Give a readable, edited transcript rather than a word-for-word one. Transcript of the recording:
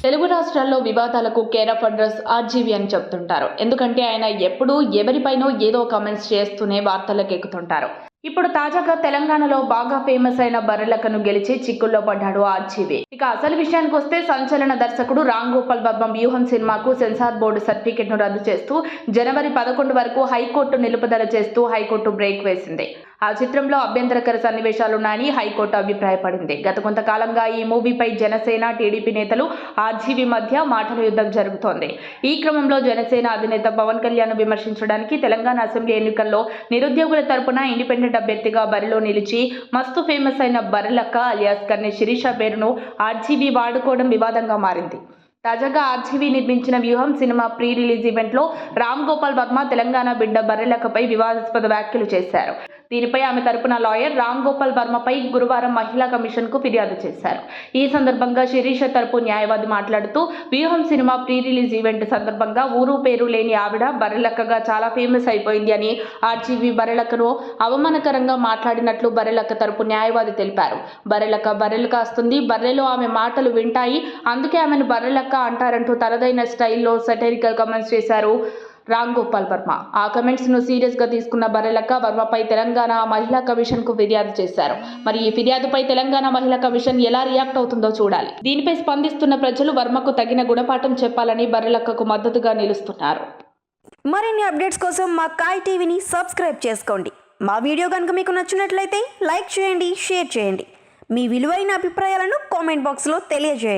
తెలుగు రాష్ట్రాల్లో వివాదాలకు care of address RGV అని చెప్తుంటారు. ఎందుకంటే ఆయన ఎప్పుడూ ఎవరిపైనో ఏదో కామెంట్స్ చేస్తూనే వార్తలకు ఎక్కుతుంటారు. ఇప్పుడు తాజాగా తెలంగాణలో బాగా ఫేమస్ అయిన బర్రెలక్కను గెలిచి చిక్కుల్లో పడ్డాడు ఆర్జీవి. ఇక అసలు విషయానికి వస్తే సంచలన దర్శకుడు రామ్ గోపాల్ వర్మ వ్యూహం సినిమాకు సెన్సార్ బోర్డు సర్టిఫికెట్ ను రద్దు చేస్తూ జనవరి 11 వరకు హైకోర్టు నిలుపుదల చేస్తూ హైకోర్టు బ్రేక్ వేసింది. ఆ చిత్రంలో అభ్యంతరకర సన్నివేశాలున్నాయని హైకోర్టు అభిప్రాయపడింది. గత కొంతకాలంగా ఈ మూవీపై జనసేన, టీడీపీ నేతలు ఆర్జీవి మధ్య మాటల యుద్ధం జరుగుతోంది. ఈ క్రమంలో జనసేన అధినేత పవన్ కళ్యాణ్ విమర్శించడానికి తెలంగాణ అసెంబ్లీ ఎన్నికల్లో నిరుద్యోగుల తరపున ఇండిపెండెంట్ అభ్యర్థిగా బరిలో నిలిచి మస్తు ఫేమస్ అయిన బర్రెలక్క అలియాస్ కన్నె శిరీష పేరును ఆర్జీవి వాడుకోవడం వివాదంగా మారింది. తాజాగా ఆర్జీవి నిర్మించిన వ్యూహం సినిమా ప్రీ రిలీజ్ ఈవెంట్లో రామ్ గోపాల్ వర్మ తెలంగాణ బిడ్డ బర్రెలక్కపై వివాదాస్పద వ్యాఖ్యలు చేశారు. దీనిపై ఆమె తరపున లాయర్ రామ్ గోపాల్ వర్మపై గురువారం మహిళా కమిషన్కు ఫిర్యాదు చేశారు. ఈ సందర్భంగా శిరీష తరపు న్యాయవాది మాట్లాడుతూ వ్యూహం సినిమా ప్రీ రిలీజ్ ఈవెంట్ సందర్భంగా ఊరు పేరు లేని ఆవిడ బర్రెలక్కగా చాలా ఫేమస్ అయిపోయింది అని ఆర్జీవి బర్రెలక్కను అవమానకరంగా మాట్లాడినట్లు బర్రెలక్క తరపు న్యాయవాది తెలిపారు. బర్రెలక్క బర్రెలు కాస్తుంది, బర్రెలు ఆమె మాటలు వింటాయి, అందుకే ఆమెను బర్రెలక్క అంటారంటూ తనదైన స్టైల్లో సెటైరికల్ కామెంట్స్ చేశారు రామ్ గోపాల్ వర్మ. ఆ కమెంట్స్ ను సీరియస్ గా తీసుకున్న బర్రెలక్క వర్మపై తెలంగాణ మహిళా కమిషన్ కు ఫిర్యాదు చేశారు. మరి ఈ ఫిర్యాదుపై తెలంగాణ మహిళా కమిషన్ ఎలా రియాక్ట్ అవుతుందో చూడాలి. దీనిపై స్పందిస్తున్న ప్రజలు వర్మకు తగిన గుణపాఠం చెప్పాలని బర్రెలక్కకు మద్దతుగా నిలుస్తున్నారు. మరిన్ని అప్డేట్స్ కోసం మా కాయ్ టీవీని సబ్స్క్రైబ్ చేసుకోండి. మా వీడియో కనుక మీకు నచ్చినట్లయితే లైక్ చేయండి, షేర్ చేయండి. మీ విలువైన అభిప్రాయాలను కామెంట్ బాక్స్లో తెలియజేయండి.